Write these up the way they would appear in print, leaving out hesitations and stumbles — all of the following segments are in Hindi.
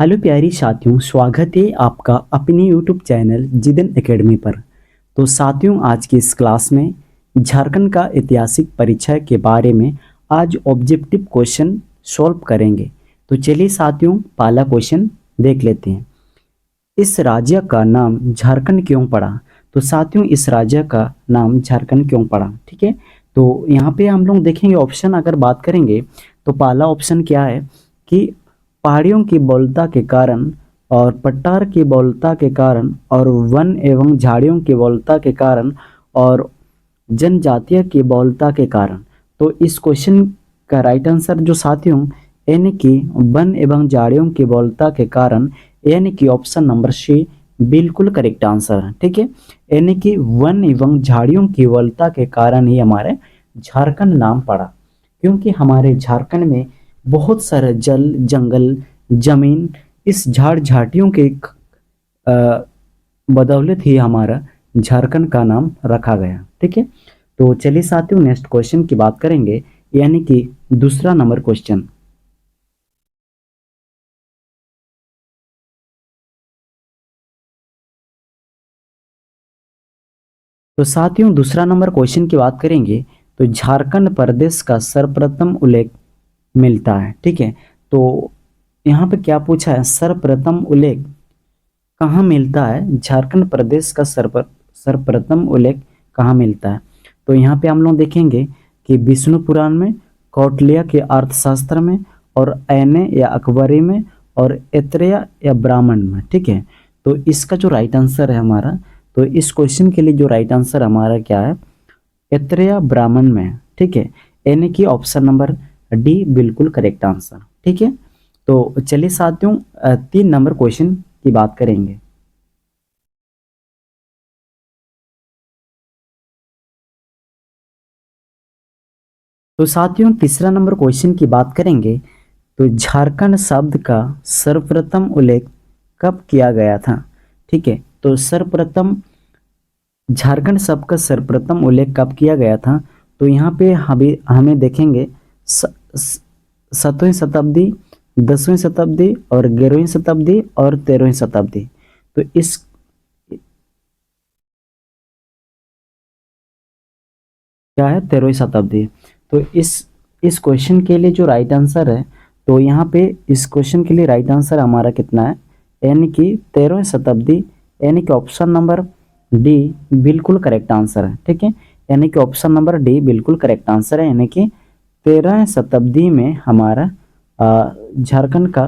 हेलो प्यारी साथियों, स्वागत है आपका अपने यूट्यूब चैनल जिदन एकेडमी पर। तो साथियों, आज की इस क्लास में झारखंड का ऐतिहासिक परिचय के बारे में आज ऑब्जेक्टिव क्वेश्चन सॉल्व करेंगे। तो चलिए साथियों, पहला क्वेश्चन देख लेते हैं। इस राज्य का नाम झारखंड क्यों पड़ा? तो साथियों, इस राज्य का नाम झारखंड क्यों पड़ा? ठीक है, तो यहाँ पे हम लोग देखेंगे ऑप्शन अगर बात करेंगे तो पहला ऑप्शन क्या है कि पहाड़ियों की बहुलता के कारण और पठार की बहुलता के कारण और वन एवं झाड़ियों की बहुलता के कारण और जनजातीय की बहुलता के कारण। तो इस क्वेश्चन का राइट आंसर जो साथियों यानी कि वन एवं झाड़ियों की बहुलता के कारण, यानी कि ऑप्शन नंबर सी बिल्कुल करेक्ट आंसर है। ठीक है, यानी कि वन एवं झाड़ियों की बहुलता के कारण ही हमारे झारखंड नाम पड़ा, क्योंकि हमारे झारखंड में बहुत सारे जल जंगल जमीन इस झाड़ झाटियों के बदौलत ही हमारा झारखंड का नाम रखा गया। ठीक है, तो चलिए साथियों नेक्स्ट क्वेश्चन की बात करेंगे, यानी कि दूसरा नंबर क्वेश्चन। तो साथियों दूसरा नंबर क्वेश्चन की बात करेंगे तो झारखंड प्रदेश का सर्वप्रथम उल्लेख मिलता है। ठीक है, तो यहाँ पे क्या पूछा है, सर्वप्रथम उल्लेख कहाँ मिलता है? झारखंड प्रदेश का सर्वप्रथम उल्लेख कहाँ मिलता है? तो यहाँ पे हम लोग देखेंगे कि विष्णु पुराण में, कौटिल्य के अर्थशास्त्र में, और ऐने या अकबरी में, और ऐत्रेय या ब्राह्मण में। ठीक है, तो इसका जो राइट आंसर है हमारा, तो इस क्वेश्चन के लिए जो राइट आंसर हमारा क्या है, ऐत्रेय ब्राह्मण में। ठीक है, यानी कि ऑप्शन नंबर डी बिल्कुल करेक्ट आंसर। ठीक है, तो चलिए साथियों 3 नंबर क्वेश्चन की बात करेंगे। तो साथियों तीसरा नंबर क्वेश्चन की बात करेंगे तो झारखंड शब्द का सर्वप्रथम उल्लेख कब किया गया था? ठीक है, तो सर्वप्रथम झारखंड शब्द का सर्वप्रथम उल्लेख कब किया गया था? तो यहाँ पे हमें देखेंगे 7वीं शताब्दी, 10वीं शताब्दी और 11वीं शताब्दी और 13वीं शताब्दी। तो इस क्या है, 13वीं शताब्दी। तो इस क्वेश्चन के लिए जो राइट आंसर है, तो यहाँ पे इस क्वेश्चन के लिए राइट आंसर हमारा कितना है, यानी कि 13वीं शताब्दी, यानी कि ऑप्शन नंबर डी बिल्कुल करेक्ट आंसर है। ठीक है, यानी कि ऑप्शन नंबर डी बिल्कुल करेक्ट आंसर है, यानी कि 13वीं शताब्दी में हमारा झारखंड का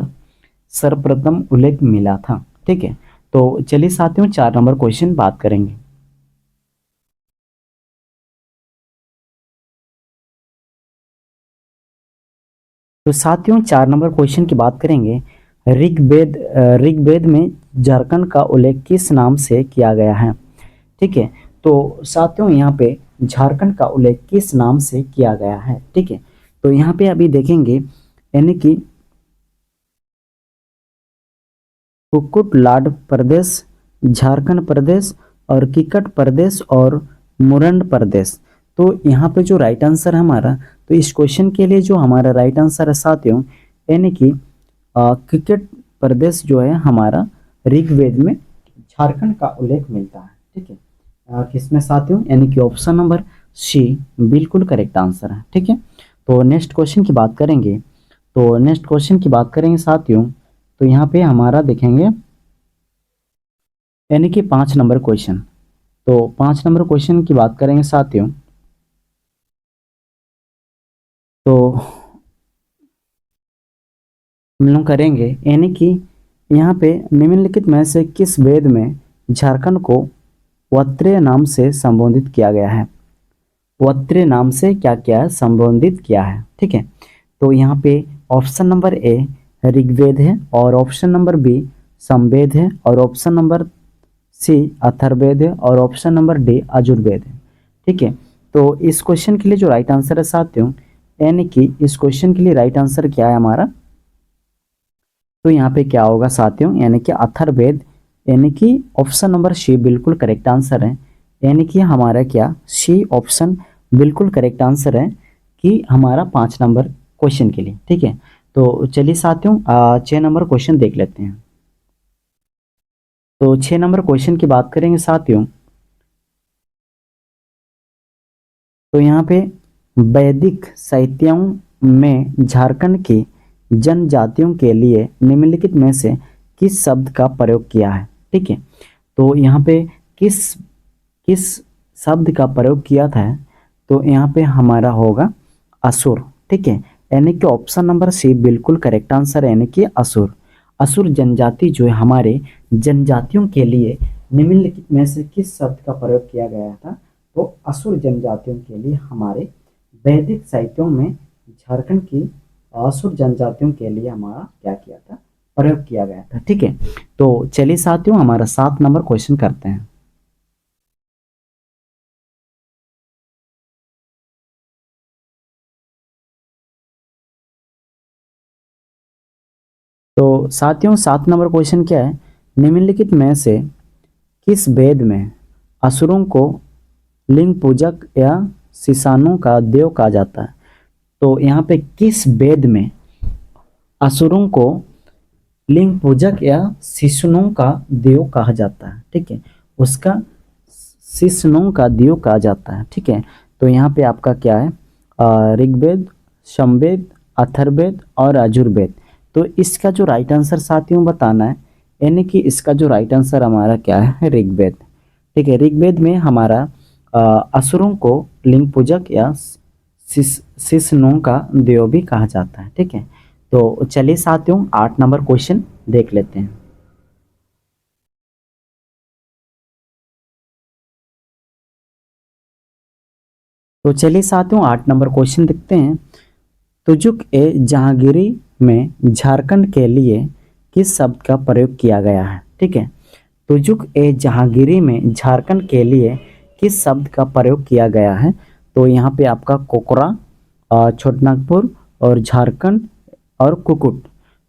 सर्वप्रथम उल्लेख मिला था। ठीक है, तो चलिए साथियों 4 नंबर क्वेश्चन बात करेंगे। तो साथियों 4 नंबर क्वेश्चन की बात करेंगे। ऋग्वेद में झारखंड का उल्लेख किस नाम से किया गया है? ठीक है, तो साथियों यहाँ पे झारखंड का उल्लेख किस नाम से किया गया है? ठीक है, तो यहाँ पे अभी देखेंगे, यानी कि कुकुटलाड प्रदेश, झारखंड प्रदेश और किकट प्रदेश और मुरंड प्रदेश। तो यहाँ पे जो राइट आंसर है हमारा, तो इस क्वेश्चन के लिए जो हमारा राइट आंसर है साथियों, यानी कि किकट प्रदेश जो है हमारा ऋग्वेद में झारखंड का उल्लेख मिलता है। ठीक है, किसमें साथियों, यानी कि ऑप्शन नंबर सी बिल्कुल करेक्ट आंसर है। ठीक है, तो नेक्स्ट क्वेश्चन की बात करेंगे। तो नेक्स्ट क्वेश्चन की बात करेंगे साथियों, तो यहाँ पे हमारा देखेंगे, यानी कि 5 नंबर क्वेश्चन। तो 5 नंबर क्वेश्चन की बात करेंगे साथियों, तो हम लोग करेंगे, यानी कि यहाँ पे निम्नलिखित में से किस वेद में झारखंड को वत्रेय नाम से संबोधित किया गया है? वत्रेय नाम से क्या क्या है, संबोधित किया है? ठीक है, तो यहाँ पे ऑप्शन नंबर ए ऋग्वेद है, और ऑप्शन नंबर बी समवेद है, और ऑप्शन नंबर सी अथर्ववेद है, और ऑप्शन नंबर डी अजुर्वेद है। ठीक है, तो इस क्वेश्चन के लिए जो राइट आंसर है साथियों, यानी कि इस क्वेश्चन के लिए राइट आंसर क्या है हमारा, तो यहाँ पे क्या होगा साथियों, यानी कि अथर्ववेद, यानी कि ऑप्शन नंबर सी बिल्कुल करेक्ट आंसर है। यानी कि हमारा क्या, सी ऑप्शन बिल्कुल करेक्ट आंसर है कि हमारा 5 नंबर क्वेश्चन के लिए। ठीक है, तो चलिए साथियों 6 नंबर क्वेश्चन देख लेते हैं। तो 6 नंबर क्वेश्चन की बात करेंगे साथियों, तो यहाँ पे वैदिक साहित्यों में झारखंड की जनजातियों के लिए निम्नलिखित में से किस शब्द का प्रयोग किया है। ठीक है, तो यहाँ पे किस किस शब्द का प्रयोग किया था, तो यहाँ पे हमारा होगा असुर। ठीक है, यानी कि ऑप्शन नंबर सी बिल्कुल करेक्ट आंसर है, यानी कि असुर। असुर जनजाति जो है हमारे जनजातियों के लिए निम्नलिखित में से किस शब्द का प्रयोग किया गया था, तो असुर जनजातियों के लिए हमारे वैदिक साहित्यों में झारखंड की असुर जनजातियों के लिए हमारा क्या किया था, प्रयोग किया गया था। ठीक है, तो चलिए साथियों हमारा 7 नंबर क्वेश्चन करते हैं। तो साथियों 7 नंबर क्वेश्चन क्या है, निम्नलिखित में से किस वेद में असुरों को लिंग पूजक या शिशानों का देव कहा जाता है। तो यहाँ पे किस वेद में असुरों को लिंग पूजक या शिशुनों का देव कहा जाता है। ठीक है, उसका शिशुनों का देव कहा जाता है। ठीक है, तो यहाँ पे आपका क्या है, ऋग्वेद, समवेद, अथर्ववेद और यजुर्वेद। तो इसका जो राइट आंसर साथियों बताना है, यानी कि इसका जो राइट आंसर हमारा क्या है, ऋग्वेद। ठीक है, ऋग्वेद में हमारा असुरों को लिंग पूजक या शिशुनों का देव भी कहा जाता है। ठीक है, तो चलिए साथियों 8 नंबर क्वेश्चन देख लेते हैं। तो चलिए साथियों 8 नंबर क्वेश्चन देखते हैं। तुजुक ए जहांगीरी में झारखंड के लिए किस शब्द का प्रयोग किया गया है। ठीक है, तुजुक ए जहांगीरी में झारखंड के लिए किस शब्द का प्रयोग किया गया है, तो यहाँ पे आपका कोकरा, छोटनागपुर और झारखंड और कुकुट।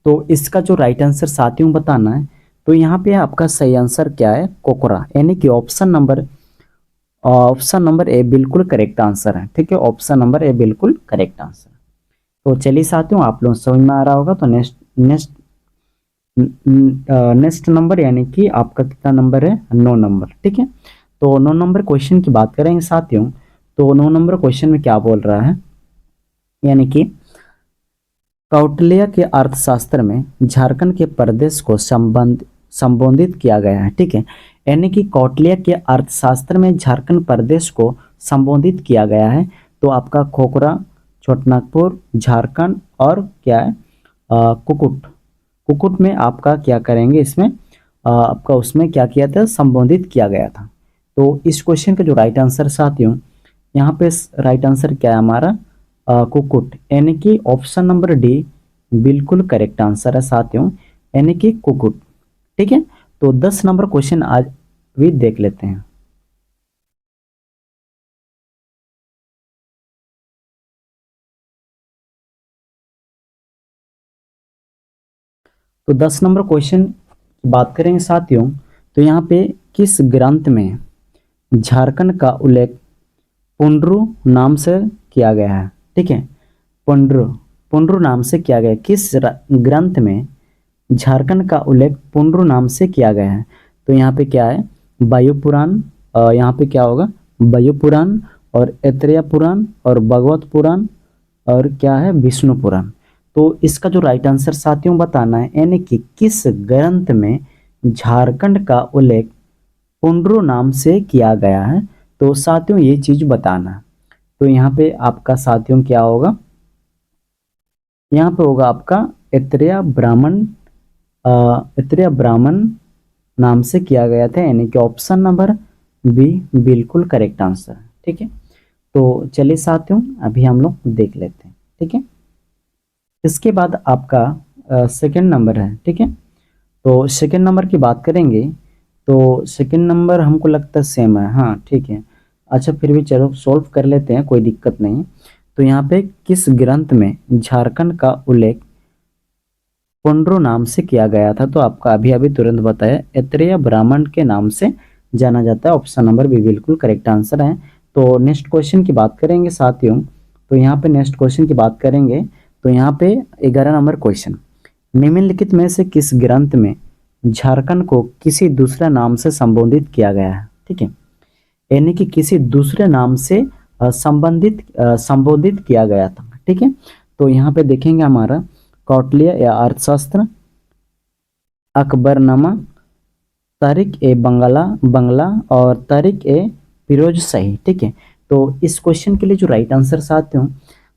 तो इसका जो राइट आंसर साथियों बताना है, तो यहाँ पे आपका सही आंसर क्या है, कोकरा, यानी कि ऑप्शन नंबर ए बिल्कुल करेक्ट आंसर है। ठीक है, ऑप्शन नंबर ए बिल्कुल करेक्ट आंसर। तो चलिए साथियों आप लोग समझ में आ रहा होगा, तो नेक्स्ट नेक्स्ट नेक्स्ट नंबर यानी कि आपका कितना नंबर है, 9 नंबर। ठीक है, तो 9 नंबर क्वेश्चन की बात करेंगे साथियों, तो 9 नंबर क्वेश्चन में क्या बोल रहा है, यानी कि कौटिल्य के अर्थशास्त्र में झारखंड के प्रदेश को संबोधित किया गया है। ठीक है, यानी कि कौटिल्य के अर्थशास्त्र में झारखंड प्रदेश को संबोधित किया गया है। तो आपका खोखरा, छोटनागपुर, झारखंड और क्या है, कुकुट। कुकुट में आपका क्या करेंगे, इसमें आपका उसमें क्या किया था, संबोधित किया गया था। तो इस क्वेश्चन का जो राइट आंसर साथियों, यहाँ पे राइट आंसर क्या है हमारा, कुकुट, यानी कि ऑप्शन नंबर डी बिल्कुल करेक्ट आंसर है साथियों, यानी कि कुकुट। ठीक है, तो 10 नंबर क्वेश्चन आज भी देख लेते हैं। तो 10 नंबर क्वेश्चन की बात करेंगे साथियों, तो यहाँ पे किस ग्रंथ में झारखंड का उल्लेख पुंड्रू नाम से किया गया है। ठीक है, पुंड्रू पुंड्रू नाम से किया गया, किस ग्रंथ में झारखंड का उल्लेख पुंड्रू नाम से किया गया है। तो यहाँ पे क्या है, वायु पुराण, यहाँ पे क्या होगा, वायु पुराण और ऐतरेय पुराण और भगवत पुराण और क्या है, विष्णु पुराण। तो इसका जो राइट आंसर साथियों बताना है, यानी कि किस ग्रंथ में झारखंड का उल्लेख पुंड्रू नाम से किया गया है, तो साथियों ये चीज बताना है। तो यहाँ पे आपका साथियों क्या होगा, यहाँ पे होगा आपका ऐतरेय ब्राह्मण, ऐतरेय ब्राह्मण नाम से किया गया था, यानी कि ऑप्शन नंबर बी बिल्कुल करेक्ट आंसर है। ठीक है, तो चलिए साथियों अभी हम लोग देख लेते हैं। ठीक है, इसके बाद आपका सेकंड नंबर है। ठीक है, तो सेकंड नंबर की बात करेंगे, तो सेकंड नंबर हमको लगता है सेम है, हाँ ठीक है। अच्छा फिर भी चलो सॉल्व कर लेते हैं, कोई दिक्कत नहीं। तो यहाँ पे किस ग्रंथ में झारखंड का उल्लेख पुंड्रू नाम से किया गया था, तो आपका अभी अभी तुरंत बताया ऐतरेय ब्राह्मण के नाम से जाना जाता है, ऑप्शन नंबर बी बिल्कुल करेक्ट आंसर है। तो नेक्स्ट क्वेश्चन की बात करेंगे साथियों, तो यहाँ पे नेक्स्ट क्वेश्चन की बात करेंगे, तो यहाँ पे 11 नंबर क्वेश्चन, निम्नलिखित में से किस ग्रंथ में झारखंड को किसी दूसरे नाम से संबोधित किया गया है? ठीक है, यानी कि किसी दूसरे नाम से संबोधित किया गया था। ठीक है, तो यहाँ पे देखेंगे हमारा कौटिल्य या अर्थशास्त्र, अकबरनामा, तारिक ए बंगला और तारिक ए फिरोज शाही। ठीक है, तो इस क्वेश्चन के लिए जो राइट आंसर साथियों,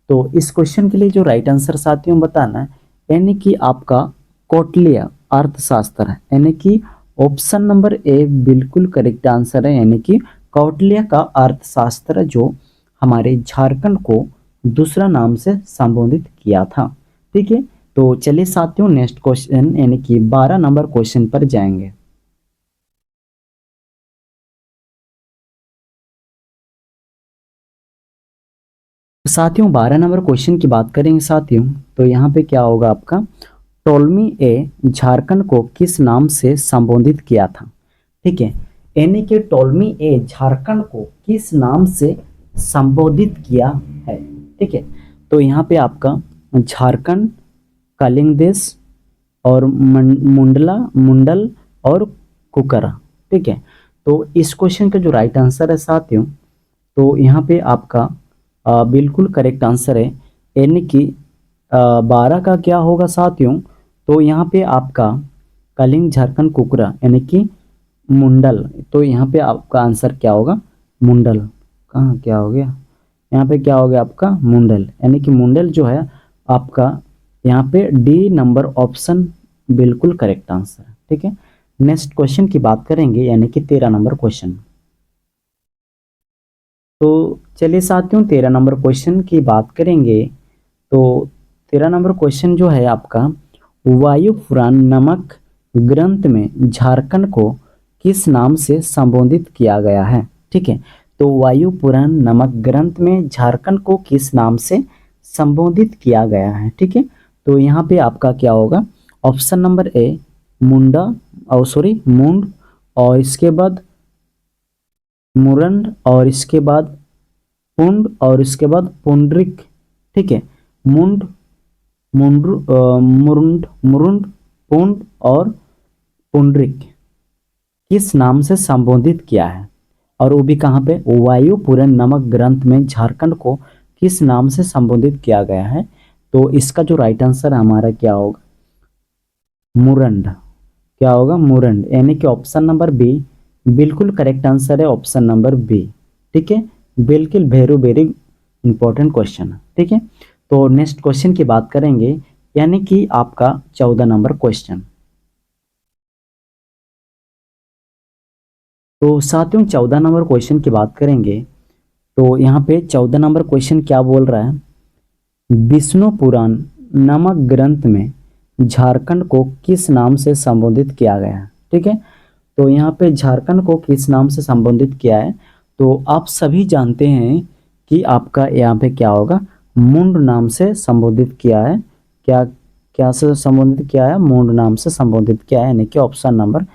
तो इस क्वेश्चन के लिए जो राइट आंसर साथियों बताना है, यानी कि आपका कौटिल्य अर्थशास्त्र है, यानी कि ऑप्शन नंबर ए बिल्कुल करेक्ट आंसर है, यानी कि कौटिल्य का अर्थशास्त्र जो हमारे झारखंड को दूसरा नाम से संबोधित किया था। ठीक है, तो चलिए साथियों नेक्स्ट क्वेश्चन यानी कि 12 नंबर क्वेश्चन पर जाएंगे। साथियों 12 नंबर क्वेश्चन की बात करेंगे साथियों, तो यहाँ पे क्या होगा आपका, टोलमी ए झारखंड को किस नाम से संबोधित किया था? ठीक है, यानी कि टोलमी ए झारखंड को किस नाम से संबोधित किया है? ठीक है, तो यहाँ पे आपका झारखंड, कलिंग देश और मुंडल और कुकरा। ठीक है, तो इस क्वेश्चन का जो राइट आंसर है साथियों, तो यहाँ पे आपका बिल्कुल करेक्ट आंसर है, यानी कि 12 का क्या होगा साथियों, तो यहाँ पे आपका कलिंग, झारखंड, कुकरा यानी कि मुंडल, तो यहाँ पे आपका आंसर क्या होगा, मुंडल। कहाँ क्या हो गया, यहाँ पे क्या हो गया आपका मुंडल, यानी कि मुंडल जो है आपका यहाँ पे डी नंबर ऑप्शन बिल्कुल करेक्ट आंसर है। ठीक है, नेक्स्ट क्वेश्चन की बात करेंगे, यानी कि 13 नंबर क्वेश्चन। तो चलिए साथियों 13 नंबर क्वेश्चन की बात करेंगे। तो 13 नंबर क्वेश्चन जो है आपका, वायु पुराण नामक ग्रंथ में झारखंड को किस नाम से संबोधित किया गया है? ठीक है, तो वायु पुराण नामक ग्रंथ में झारखंड को किस नाम से संबोधित किया गया है? ठीक है, तो यहाँ पे आपका क्या होगा, ऑप्शन नंबर ए मुंड, और इसके बाद मुरंड और इसके बाद पुंड और इसके बाद पुंडरिक। ठीक है, मुंड, मुरुंड, पुंड और पुंडरिक किस नाम से संबोधित किया है? और वो भी कहाँ पे, वायु पुराण नामक ग्रंथ में झारखंड को किस नाम से संबोधित किया गया है? तो इसका जो राइट आंसर हमारा क्या होगा, मुरंड। क्या होगा, मुरंड, यानी कि ऑप्शन नंबर बी बिल्कुल करेक्ट आंसर है, ऑप्शन नंबर बी। ठीक है, बिल्कुल वेरी इंपॉर्टेंट क्वेश्चन। ठीक है, तो नेक्स्ट क्वेश्चन की बात करेंगे, यानी कि आपका 14 नंबर क्वेश्चन। तो साथियों 14 नंबर क्वेश्चन की बात करेंगे, तो यहाँ पे 14 नंबर क्वेश्चन क्या बोल रहा है, विष्णु पुराण नामक ग्रंथ में झारखंड को किस नाम से संबोधित किया गया है? ठीक है, तो यहाँ पे झारखंड को किस नाम से संबोधित किया है, तो आप सभी जानते हैं कि आपका यहाँ पे क्या होगा, मुंड नाम से संबोधित किया है। क्या क्या से संबोधित किया है, मुंड नाम से संबोधित किया है, यानी कि ऑप्शन नंबर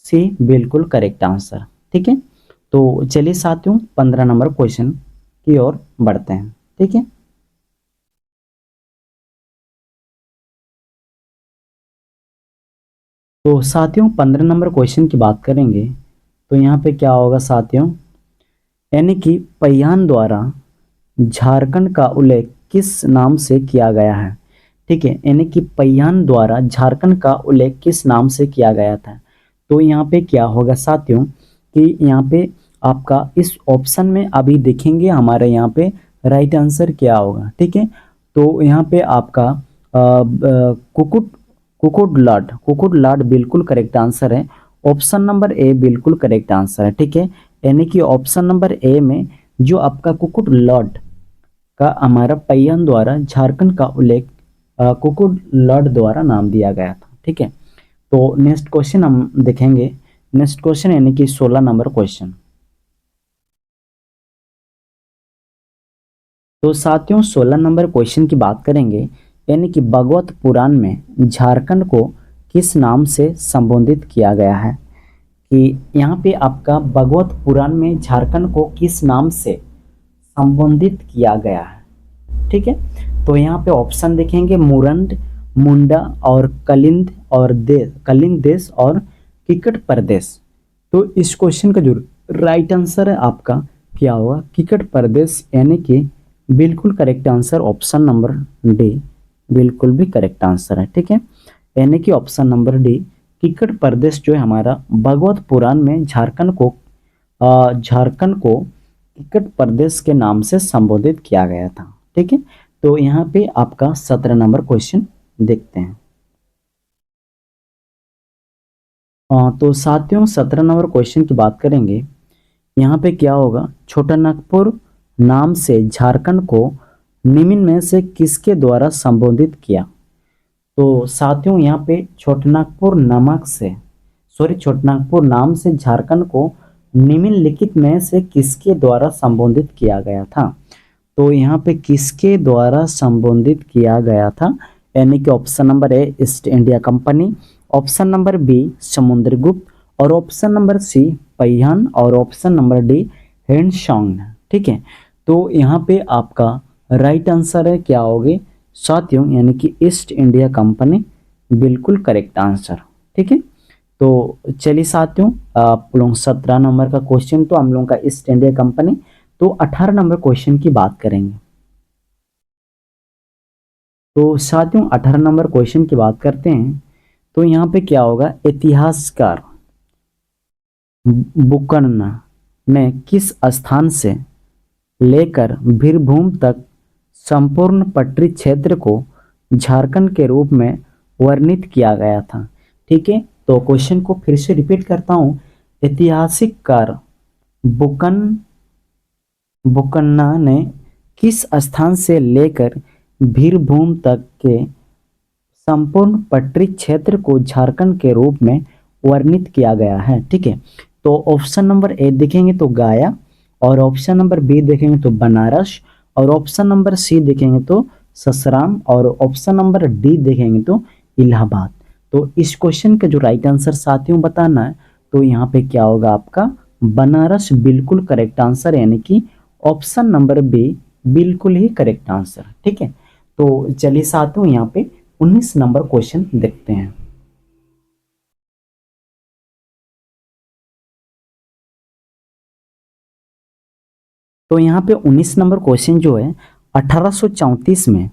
सी बिल्कुल करेक्ट आंसर। ठीक है, तो चलिए साथियों 15 नंबर क्वेश्चन की ओर बढ़ते हैं। ठीक है, तो साथियों 15 नंबर क्वेश्चन की बात करेंगे, तो यहाँ पे क्या होगा साथियों, यानी कि पय्यान द्वारा झारखंड का उल्लेख किस नाम से किया गया है? ठीक है, यानी कि पय्यान द्वारा झारखंड का उल्लेख किस नाम से किया गया था? तो यहाँ पे क्या होगा साथियों, कि यहाँ पे आपका इस ऑप्शन में अभी देखेंगे हमारे यहाँ पे राइट आंसर क्या होगा। ठीक है, तो यहाँ पे आपका कुकुट कुकुट लाट बिल्कुल करेक्ट आंसर है, ऑप्शन नंबर ए बिल्कुल करेक्ट आंसर है। ठीक है, यानी कि ऑप्शन नंबर ए में जो आपका कुकुट लाट का हमारा पय्यान द्वारा झारखंड का उल्लेख कुकुट लाट द्वारा नाम दिया गया था। ठीक है, तो नेक्स्ट क्वेश्चन हम देखेंगे, नेक्स्ट क्वेश्चन यानी कि 16 नंबर क्वेश्चन। तो साथियों 16 नंबर क्वेश्चन की बात करेंगे, यानी कि भगवत पुराण में झारखंड को किस नाम से संबोधित किया गया है? कि यहाँ पे आपका भगवत पुराण में झारखंड को किस नाम से संबोधित किया गया है? ठीक है, तो यहाँ पे ऑप्शन देखेंगे मुरंड, मुंडा और कलिंग देश और किकट प्रदेश। तो इस क्वेश्चन का जो राइट आंसर है आपका क्या होगा, किकट प्रदेश, यानी कि बिल्कुल correct answer option number D बिल्कुल भी करेक्ट आंसर है। ठीक है, यानी कि ऑप्शन नंबर डी किकट प्रदेश जो है हमारा भगवत पुराण में झारखंड को किकट प्रदेश के नाम से संबोधित किया गया था। ठीक है, तो यहाँ पे आपका 17 नंबर क्वेश्चन देखते हैं। तो साथियों 17 नंबर क्वेश्चन की बात करेंगे। यहाँ पे क्या होगा, छोटा नागपुर नाम से झारखंड को निम्न में से किसके द्वारा संबोधित किया। तो साथियों यहाँ पे छोटनागपुर नाम से झारखंड को निम्नलिखित में से किसके द्वारा संबोधित किया गया था। तो यहाँ पे किसके द्वारा संबोधित किया गया था, यानी कि option number A East India Company, option number B Samudragupta और ऑप्शन नंबर सी पैहन और ऑप्शन नंबर डी हेनसोंग। ठीक है, तो यहाँ पे आपका राइट आंसर है क्या होगे साथियों, यानी कि ईस्ट इंडिया कंपनी बिल्कुल करेक्ट आंसर। ठीक है, तो चलिए साथियों आप लोग 17 नंबर का क्वेश्चन तो हम लोगों का ईस्ट इंडिया कंपनी, तो 18 नंबर क्वेश्चन की बात करेंगे। तो साथियों 18 नंबर क्वेश्चन की बात करते हैं। तो यहाँ पे क्या होगा, इतिहासकार बुकन्न ने किस स्थान से लेकर बीरभूम तक संपूर्ण पटरी क्षेत्र को झारखंड के रूप में वर्णित किया गया था। ठीक है, तो क्वेश्चन को फिर से रिपीट करता हूं। ऐतिहासिककार बुकन्ना ने किस स्थान से लेकर बीरभूम तक के संपूर्ण पटरी क्षेत्र को झारखंड के रूप में वर्णित किया गया है। ठीक है, तो ऑप्शन नंबर ए देखेंगे तो गया, और ऑप्शन नंबर बी देखेंगे तो बनारस, और ऑप्शन नंबर सी देखेंगे तो ससराम, और ऑप्शन नंबर डी देखेंगे तो इलाहाबाद। तो इस क्वेश्चन का जो राइट आंसर साथियों बताना है, तो यहाँ पे क्या होगा आपका बनारस बिल्कुल करेक्ट आंसर, यानी कि ऑप्शन नंबर बी बिल्कुल ही करेक्ट आंसर। ठीक है, तो चलिए साथियों यहाँ पे 19 नंबर क्वेश्चन देखते हैं। तो यहाँ पे 19 नंबर क्वेश्चन जो है 1834 में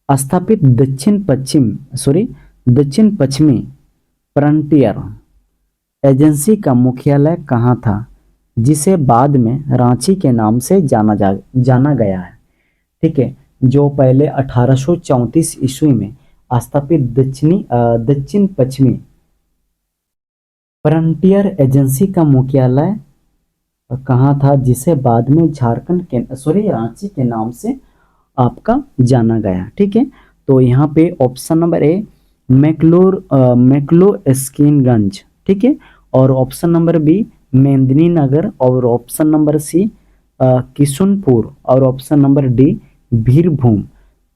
स्थापित दक्षिण पश्चिमी फ्रंटियर एजेंसी का मुख्यालय कहाँ था, जिसे बाद में रांची के नाम से जाना गया है। ठीक है, जो पहले 1834 ईस्वी में स्थापित दक्षिण पश्चिमी फ्रंटियर एजेंसी का मुख्यालय कहाँ था, जिसे बाद में रांची के नाम से आपका जाना गया। ठीक है, तो यहाँ पे ऑप्शन नंबर ए मैक्लो स्किनगंज। ठीक है, और ऑप्शन नंबर बी मेंदिनी नगर, और ऑप्शन नंबर सी किशुनपुर, और ऑप्शन नंबर डी बीरभूम।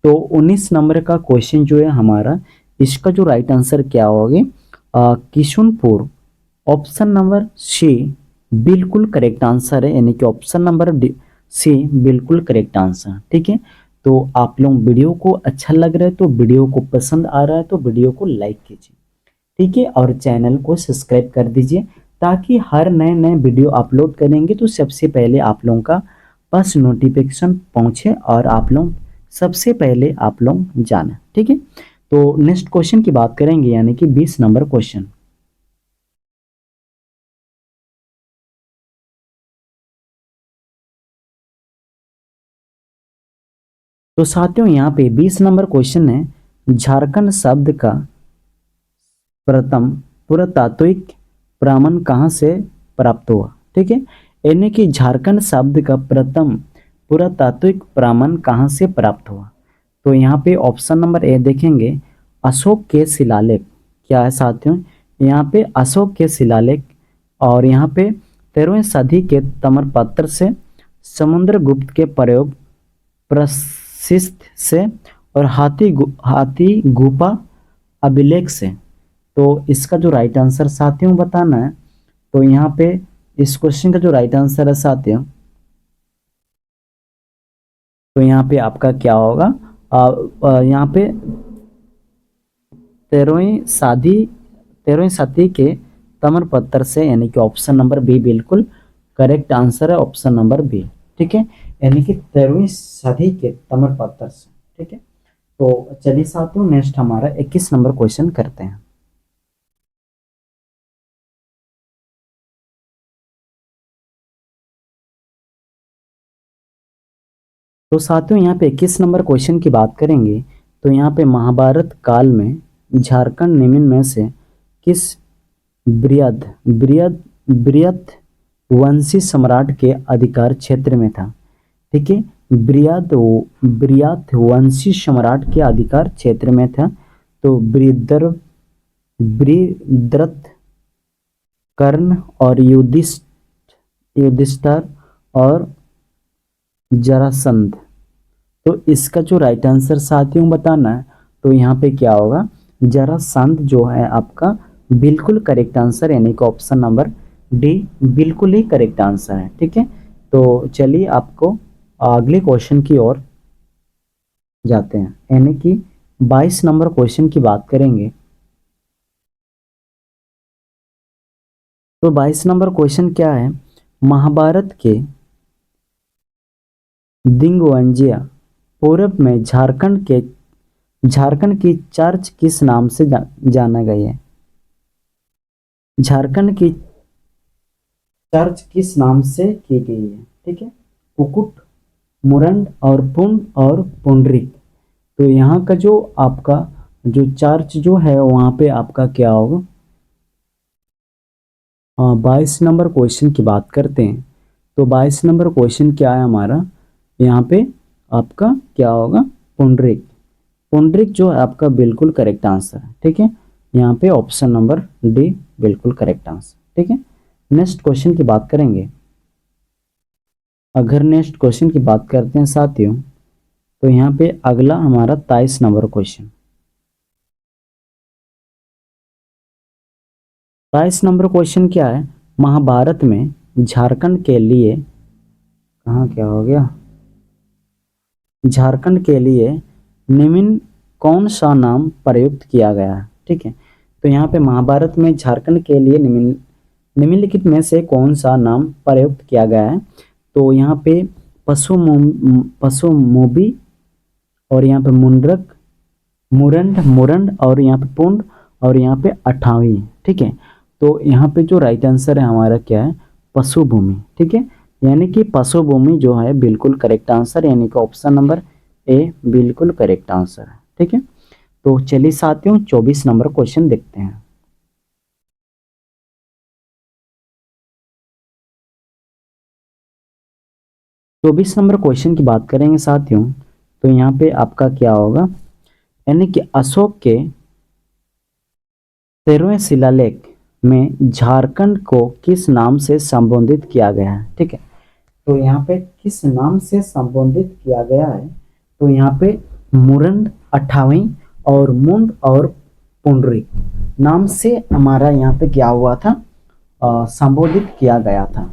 तो 19 नंबर का क्वेश्चन जो है हमारा, इसका जो राइट आंसर क्या होगा, किशुनपुर, ऑप्शन नंबर सी बिल्कुल करेक्ट आंसर है, यानी कि ऑप्शन नंबर सी बिल्कुल करेक्ट आंसर। ठीक है, तो आप लोग वीडियो को अच्छा लग रहा है तो वीडियो को पसंद आ रहा है तो वीडियो को लाइक कीजिए। ठीक है, और चैनल को सब्सक्राइब कर दीजिए, ताकि हर नए वीडियो अपलोड करेंगे तो सबसे पहले आप लोगों का पास नोटिफिकेशन पहुंचे और आप लोग सबसे पहले आप लोग जाना। ठीक है, तो नेक्स्ट क्वेश्चन की बात करेंगे, यानी कि 20 नंबर क्वेश्चन। तो साथियों यहाँ पे 20 नंबर क्वेश्चन है, झारखंड शब्द का प्रथम पुरातात्विक प्रमाण कहाँ से प्राप्त हुआ। ठीक है, यानी कि झारखंड शब्द का प्रथम पुरातात्विक प्रमाण कहाँ से प्राप्त हुआ। तो यहाँ पे ऑप्शन नंबर ए देखेंगे अशोक के शिलालेख। क्या है साथियों, यहाँ पे अशोक के शिलालेख, और यहाँ पे 13वीं सदी के ताम्रपत्र से, समुद्रगुप्त के प्रयोग प्रशिस्त से, और हाथी गुफा अभिलेख से। तो इसका जो राइट आंसर साथियों बताना है, तो यहाँ पे इस क्वेश्चन का जो राइट आंसर है साथियों, तो यहाँ पे आपका क्या होगा, यहाँ पे 13वीं सदी के ताम्रपत्र से, यानी कि ऑप्शन नंबर बी बिल्कुल करेक्ट आंसर है, ऑप्शन नंबर बी। ठीक है, यानी कि 13वीं सदी के ताम्रपत्र से। ठीक है, तो चलिए साथियों नेक्स्ट हमारा 21 नंबर क्वेश्चन करते हैं। तो साथियों यहाँ पे 21 नंबर क्वेश्चन की बात करेंगे तो यहाँ पे महाभारत काल में झारखंड निम्न में से किस बृहद बृहद बृहद वंशी सम्राट के अधिकार क्षेत्र में था। ठीक है, बृहद बृहद वंशी सम्राट के अधिकार क्षेत्र में था। तो बृहद्रथ, कर्ण और युधिष्ठिर और जरासंध। तो इसका जो राइट आंसर साथियों बताना है, तो यहाँ पे क्या होगा, जरासंध जो है आपका बिल्कुल करेक्ट आंसर, यानी कि ऑप्शन नंबर डी बिल्कुल ही करेक्ट आंसर है। ठीक है, तो चलिए आपको अगले क्वेश्चन की ओर जाते हैं, यानी कि 22 नंबर क्वेश्चन की बात करेंगे। तो 22 नंबर क्वेश्चन क्या है, महाभारत के दिग्विजय पूर्व में झारखंड की चर्च किस नाम से जाना गया है। झारखंड की चर्च किस नाम से की गई है। ठीक है, कुकुट, मुरंड और पुंड और पुंडरिक। तो यहाँ का जो आपका जो चर्च जो है वहाँ पे आपका क्या होगा। 22 नंबर क्वेश्चन की बात करते हैं। तो 22 नंबर क्वेश्चन क्या है हमारा, यहाँ पे आपका क्या होगा, पुंडरिक। पुंडरिक जो है आपका बिल्कुल करेक्ट आंसर है। ठीक है, यहाँ पे ऑप्शन नंबर डी बिल्कुल करेक्ट आंसर। ठीक है, नेक्स्ट क्वेश्चन की बात करेंगे। अगर नेक्स्ट क्वेश्चन की बात करते हैं साथियों, तो यहाँ पे अगला हमारा 23 नंबर क्वेश्चन। 22 नंबर क्वेश्चन क्या है, महाभारत में झारखंड के लिए, कहाँ क्या हो गया, झारखंड के लिए निम्न कौन सा नाम प्रयुक्त किया गया है। ठीक है, तो यहाँ पे महाभारत में झारखंड के लिए निम्नलिखित में से कौन सा नाम प्रयुक्त किया गया है। तो यहाँ पे पशुमोबी और यहाँ पे मुंडरक, मुरंड मुरंड और यहाँ पे पुंड और यहाँ पे अठावी। ठीक है, तो यहाँ पे जो राइट आंसर है हमारा क्या है, पशुभूमि। ठीक है, यानी कि पशुभूमि जो है बिल्कुल करेक्ट आंसर, यानी कि ऑप्शन नंबर ए बिल्कुल करेक्ट आंसर है। ठीक है, तो चलिए साथियों 24 नंबर क्वेश्चन देखते हैं। चौबीस नंबर क्वेश्चन की बात करेंगे साथियों, तो यहाँ पे आपका क्या होगा, यानी कि अशोक के 13वें शिलालेख में झारखंड को किस नाम से संबोधित किया गया है। ठीक है, तो यहाँ पे किस नाम से संबोधित किया गया है, तो यहाँ पे मुरंड, अठावी और मुंड और पुंडरिक नाम से हमारा यहाँ पे क्या हुआ था, संबोधित किया गया था।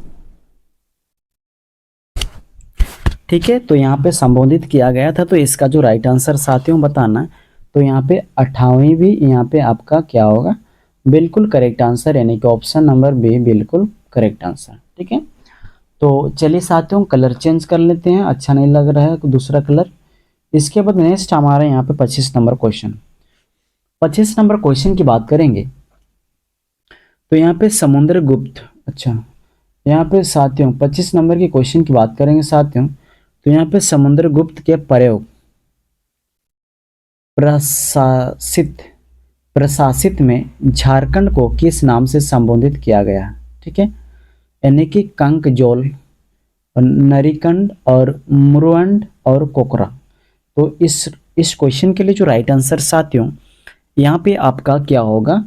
ठीक है, तो यहाँ पे संबोधित किया गया था। तो इसका जो राइट आंसर साथियों बताना, तो यहाँ पे 28 भी यहाँ पे आपका क्या होगा, बिल्कुल करेक्ट आंसर, यानी कि ऑप्शन नंबर बी बिल्कुल करेक्ट आंसर। ठीक है, तो चलिए साथियों कलर चेंज कर लेते हैं, अच्छा नहीं लग रहा है तो दूसरा कलर। इसके बाद नेक्स्ट हमारे यहाँ पे 25 नंबर क्वेश्चन। 25 नंबर क्वेश्चन की बात करेंगे, तो यहाँ पे समुद्रगुप्त, अच्छा यहाँ पे साथियों 25 नंबर के क्वेश्चन की बात करेंगे साथियों, तो यहाँ पे समुद्रगुप्त के प्रयोग प्रशासित प्रशासित में झारखंड को किस नाम से संबोधित किया गया है। ठीक है, यानी कि कंकजोल, नरीकंड और मुरुंड और कोकरा। तो इस क्वेश्चन के लिए जो राइट आंसर साथियों यहाँ पे आपका क्या होगा,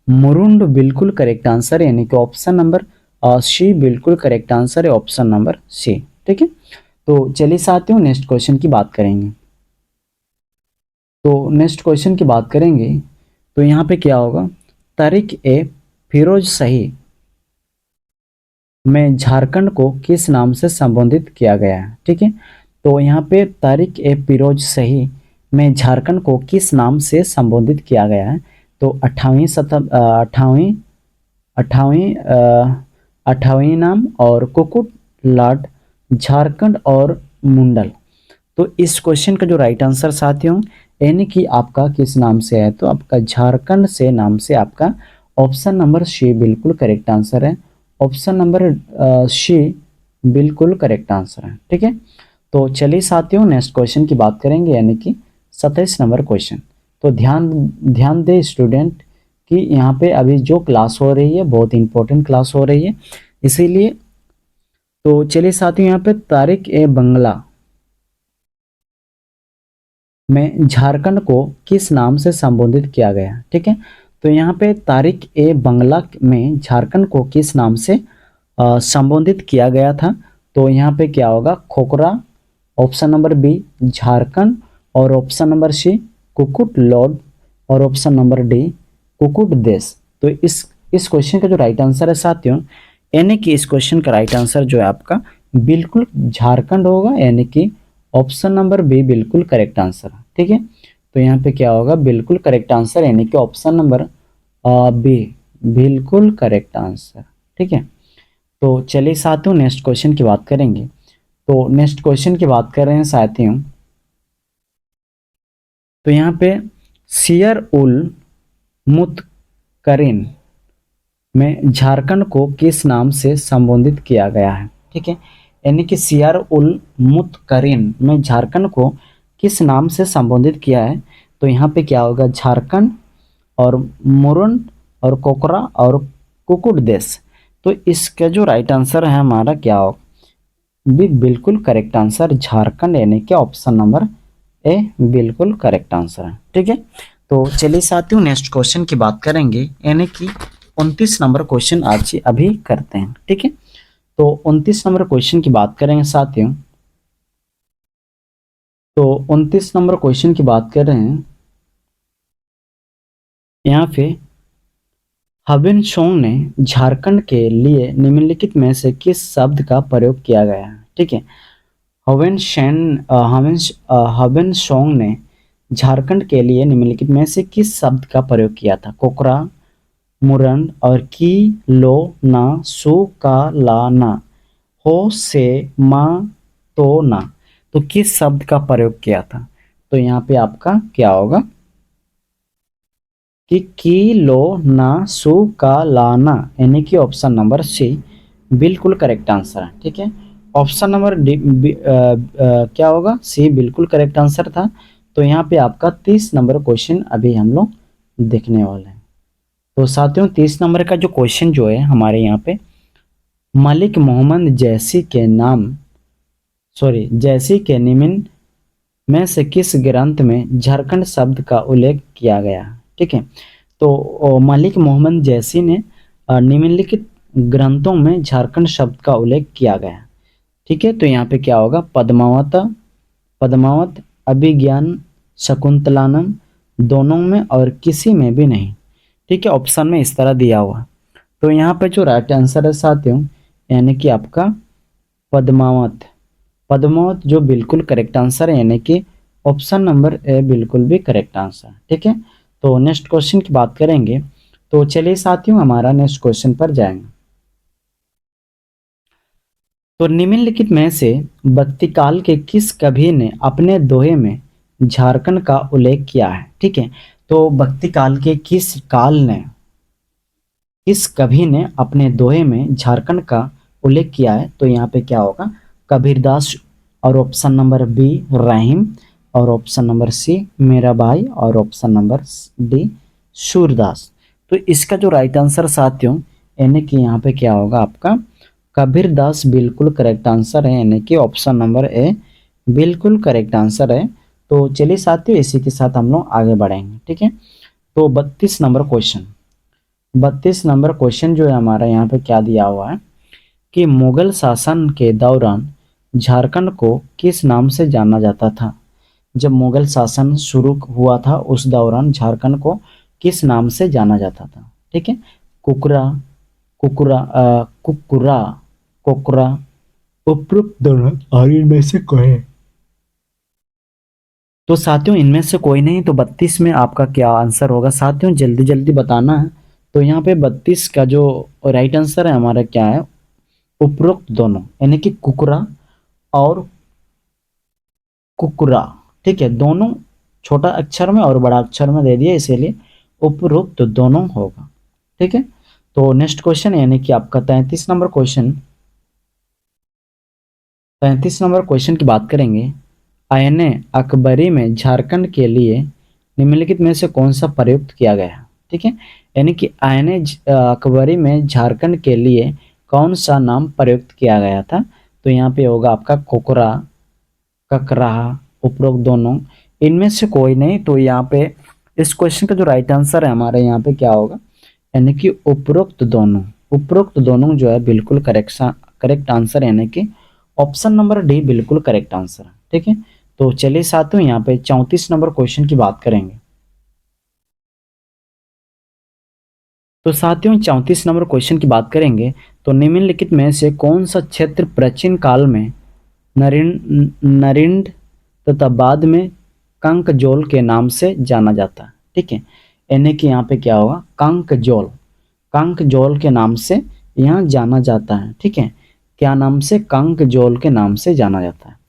मुरुंड बिल्कुल करेक्ट आंसर, यानी कि ऑप्शन नंबर सी बिल्कुल करेक्ट आंसर है, ऑप्शन नंबर सी। ठीक है, तो चलिए साथियों नेक्स्ट क्वेश्चन की बात करेंगे। तो नेक्स्ट क्वेश्चन की बात करेंगे, तो यहाँ पे क्या होगा, तारिक ए फिरोज शाही में झारखंड को किस नाम से संबोधित किया गया है। ठीक है, तो यहाँ पे तारिक ए फिरोज शाही में झारखंड को किस नाम से संबोधित किया गया है? तो 28वीं नाम और कुकुट लाट, झारखंड और मुंडल। तो इस क्वेश्चन का जो राइट आंसर साथियों यानी कि आपका किस नाम से है, तो आपका झारखंड से नाम से आपका ऑप्शन नंबर सी बिल्कुल करेक्ट आंसर है। ऑप्शन नंबर सी बिल्कुल करेक्ट आंसर है। ठीक है, तो चलिए साथियों नेक्स्ट क्वेश्चन की बात करेंगे यानी कि 27 नंबर क्वेश्चन। तो ध्यान ध्यान दे स्टूडेंट कि यहाँ पे अभी जो क्लास हो रही है बहुत इंपॉर्टेंट क्लास हो रही है, इसीलिए तो चलिए साथियों यहाँ पे तारिक ए बंगला में झारखंड को किस नाम से संबोधित किया गया? ठीक है, तो यहाँ पे तारिक ए बंगला में झारखंड को किस नाम से संबोधित किया गया था? तो यहाँ पे क्या होगा? Khokhra, option number B Jharkhand और ऑप्शन नंबर सी कुकुट लॉर्ड और ऑप्शन नंबर डी कुकुट देश। तो इस क्वेश्चन का जो राइट आंसर है साथियों यानी कि इस क्वेश्चन का राइट आंसर जो है आपका बिल्कुल झारखंड होगा, यानी कि ऑप्शन नंबर बी बिल्कुल करेक्ट आंसर। ठीक है, तो यहाँ पे क्या होगा? बिल्कुल करेक्ट आंसर यानी कि ऑप्शन नंबर बी बिल्कुल करेक्ट आंसर। ठीक है, तो चलिए साथियों नेक्स्ट क्वेश्चन की बात करेंगे। तो नेक्स्ट क्वेश्चन की बात कर रहे हैं साथियों, तो यहाँ पे सियर उल मुतकरिन में झारखंड को किस नाम से संबोधित किया गया है? ठीक है, यानी कि सियार उल मुतकरिन में झारखंड को किस नाम से संबोधित किया है? तो यहाँ पे क्या होगा? झारखंड और मुरुन और कोकरा और कुकुट देश। तो इसका जो राइट आंसर है हमारा क्या होगा? बिल्कुल करेक्ट आंसर झारखंड यानी कि ऑप्शन नंबर ए बिल्कुल करेक्ट आंसर है। ठीक है, तो चलिए साथियों नेक्स्ट क्वेश्चन की बात करेंगे यानी कि 29 नंबर क्वेश्चन आज अभी करते हैं। ठीक है, तो 29 नंबर क्वेश्चन की बात करेंगे साथियों। तो 29 नंबर क्वेश्चन की बात कर रहे हैं यहाँ पे हबिन सोंग ने झारखंड के लिए निम्नलिखित में से किस शब्द का प्रयोग किया गया है? ठीक है, हबिन सोंग ने झारखंड के लिए निम्नलिखित में से किस शब्द का प्रयोग किया था? कोकरा, मुरन और की लो ना सु का ला ना हो से मा तो ना। तो किस शब्द का प्रयोग किया था? तो यहाँ पे आपका क्या होगा कि की लो ना सु का लाना यानी कि ऑप्शन नंबर सी बिल्कुल करेक्ट आंसर है। ठीक है, ऑप्शन नंबर डी क्या होगा? सी बिल्कुल करेक्ट आंसर था। तो यहाँ पे आपका 30 नंबर क्वेश्चन अभी हम लोग देखने वाले हैं। तो साथियों 30 नंबर का जो क्वेश्चन जो है हमारे यहाँ पे मलिक मोहम्मद जैसी के निम्न में से किस ग्रंथ में झारखंड शब्द का उल्लेख किया गया? ठीक है, तो मलिक मोहम्मद जैसी ने निम्नलिखित ग्रंथों में झारखंड शब्द का उल्लेख किया गया। ठीक है, तो यहाँ पे क्या होगा? पद्मावत, अभिज्ञान, शकुंतलानम, दोनों में और किसी में भी नहीं। ठीक है, ऑप्शन में इस तरह दिया हुआ। तो यहाँ पे जो राइट आंसर है साथियों यानी कि आपका पद्मावत पद्मावत जो बिल्कुल करेक्ट आंसर है यानी कि ऑप्शन नंबर ए बिल्कुल भी करेक्ट आंसर। ठीक है, तो नेक्स्ट क्वेश्चन की बात करेंगे। तो चलिए साथियों हमारा नेक्स्ट क्वेश्चन पर जाएंगे। तो निम्नलिखित में से बख्तिकाल के किस कवि ने अपने दोहे में झारखंड का उल्लेख किया है? ठीक है, तो बख्तिकाल के किस कवि ने अपने दोहे में झारखंड का उल्लेख किया है? तो यहाँ पे क्या होगा? कबीरदास और ऑप्शन नंबर बी रहीम और ऑप्शन नंबर सी मीराबाई और ऑप्शन नंबर डी सूरदास। तो इसका जो राइट आंसर साथियों यानी कि यहाँ पे क्या होगा आपका? कबीरदास बिल्कुल करेक्ट आंसर है यानी कि ऑप्शन नंबर ए बिल्कुल करेक्ट आंसर है। तो चलिए साथियों इसी के साथ हम लोग आगे बढ़ेंगे। ठीक है, तो 32 नंबर क्वेश्चन जो है हमारा यहाँ पे क्या दिया हुआ है कि मुगल शासन के दौरान झारखंड को किस नाम से जाना जाता था? जब मुगल शासन शुरू हुआ था उस दौरान झारखंड को किस नाम से जाना जाता था? ठीक है, कुकरा, कुकुरा, कोकरा, उपरोक्त दोनों और इनमें से कोई तो साथियों इनमें से कोई नहीं, तो 32 में आपका क्या आंसर होगा साथियों, जल्दी जल्दी बताना है। तो यहाँ पे 32 का जो राइट आंसर है हमारा क्या है, उपरोक्त दोनों, यानी कि कुकुरा और कुकुरा। ठीक है, दोनों छोटा अक्षर में और बड़ा अक्षर में दे दिया, इसीलिए उपरोक्त दोनों होगा। ठीक है, तो नेक्स्ट क्वेश्चन यानी कि आपका 33 नंबर क्वेश्चन की बात करेंगे। आयने अकबरी में झारखंड के लिए निम्नलिखित में से कौन सा प्रयुक्त किया गया। ठीक है, यानी कि आयने अकबरी में झारखंड के लिए कौन सा नाम प्रयुक्त किया गया था। तो यहाँ पे होगा आपका कोकरा, ककराहा, उपरोक्त दोनों, इनमें से कोई नहीं। तो यहाँ पे इस क्वेश्चन का जो राइट आंसर है हमारे यहाँ पे क्या होगा, यानी कि उपरोक्त दोनों। उपरोक्त दोनों जो है बिल्कुल करेक्ट आंसर, यानी कि ऑप्शन नंबर डी बिल्कुल करेक्ट आंसर है। ठीक है, तो चलिए साथियों यहाँ पे 34 नंबर क्वेश्चन की बात करेंगे। तो साथियों 34 नंबर क्वेश्चन की बात करेंगे, तो निम्नलिखित में से कौन सा क्षेत्र प्राचीन काल में नरिंद तथा बाद में कंकजोल के नाम से जाना जाता है। ठीक है, यानी कि यहाँ पे क्या होगा, कंकजोल, कंकजोल के नाम से यहाँ जाना जाता है। ठीक है, क्या नाम से, कंकजोल के नाम से जाना जाता है।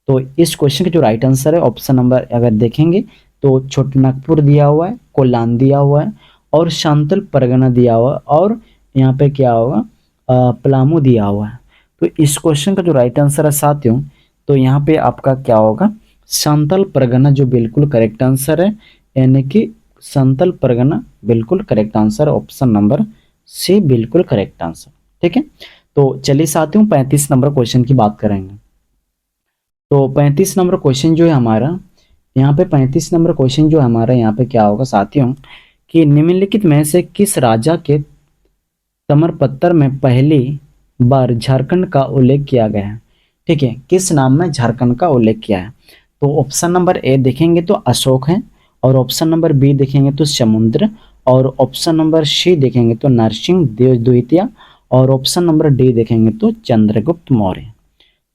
तो इस क्वेश्चन का जो राइट आंसर है ऑप्शन नंबर अगर देखेंगे तो छोटानागपुर दिया हुआ है, कोल्लान दिया हुआ है और शांतल परगना दिया हुआ है, और यहाँ पे क्या होगा, पलामू दिया हुआ है। तो इस क्वेश्चन का जो राइट आंसर है साथियों, तो यहाँ पे आपका क्या होगा, शांतल परगना जो बिल्कुल करेक्ट आंसर है, यानी कि शांतल परगना बिल्कुल correct answer, option number C बिल्कुल करेक्ट आंसर। ठीक है, तो चलिए साथियों 35 नंबर क्वेश्चन की बात करेंगे। तो 35 नंबर क्वेश्चन जो है हमारा यहाँ पे, 35 नंबर क्वेश्चन जो है हमारा यहाँ पे क्या होगा साथियों, कि निम्नलिखित में से किस राजा के तमरपत्र में पहली बार झारखंड का उल्लेख किया गया है। ठीक है, किस नाम में झारखंड का उल्लेख किया है। तो ऑप्शन नंबर ए देखेंगे तो अशोक है, और ऑप्शन नंबर बी देखेंगे तो समुद्र, और ऑप्शन नंबर सी देखेंगे तो नरसिंह देव द्वितीय, और ऑप्शन नंबर डी देखेंगे तो चंद्रगुप्त मौर्य।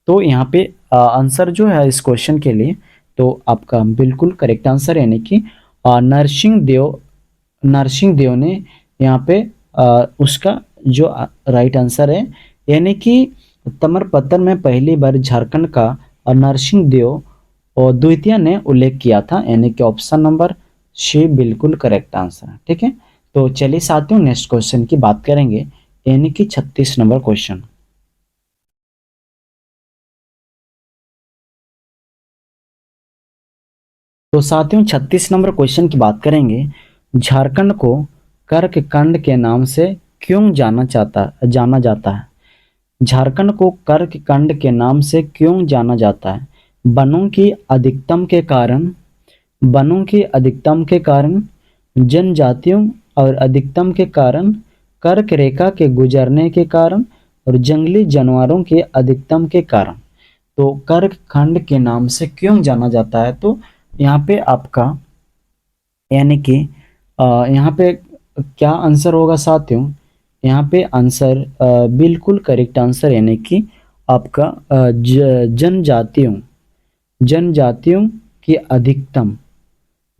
तो यहाँ पे आंसर जो है इस क्वेश्चन के लिए, तो आपका बिल्कुल करेक्ट आंसर यानी कि नरसिंह देव ने यहाँ पे उसका जो राइट आंसर है, यानी कि तमरपत्र में पहली बार झारखंड का नरसिंह देव और द्वितीय ने उल्लेख किया था, यानी कि ऑप्शन नंबर सी बिल्कुल करेक्ट आंसर है। ठीक है, तो चलिए साथियों नेक्स्ट क्वेश्चन की बात करेंगे, यानी कि 36 नंबर क्वेश्चन। तो साथियों 36 नंबर क्वेश्चन की बात करेंगे। झारखंड को कर्ककंड के नाम से क्यों जाना जाता है। झारखंड को कर्ककंड के नाम से क्यों जाना जाता है। वनों की अधिकतम के कारण, वनों की अधिकतम के कारण, जनजातियों और अधिकतम के कारण, कर्क रेखा के गुजरने के कारण, और जंगली जानवरों के अधिकतम के कारण। तो कर्क खंड के नाम से क्यों जाना जाता है, तो यहाँ पे आपका यानी कि यहाँ पे क्या आंसर होगा साथियों, यहाँ पे आंसर बिल्कुल करेक्ट आंसर, यानी कि आपका जनजातियों, जनजातियों की अधिकतम,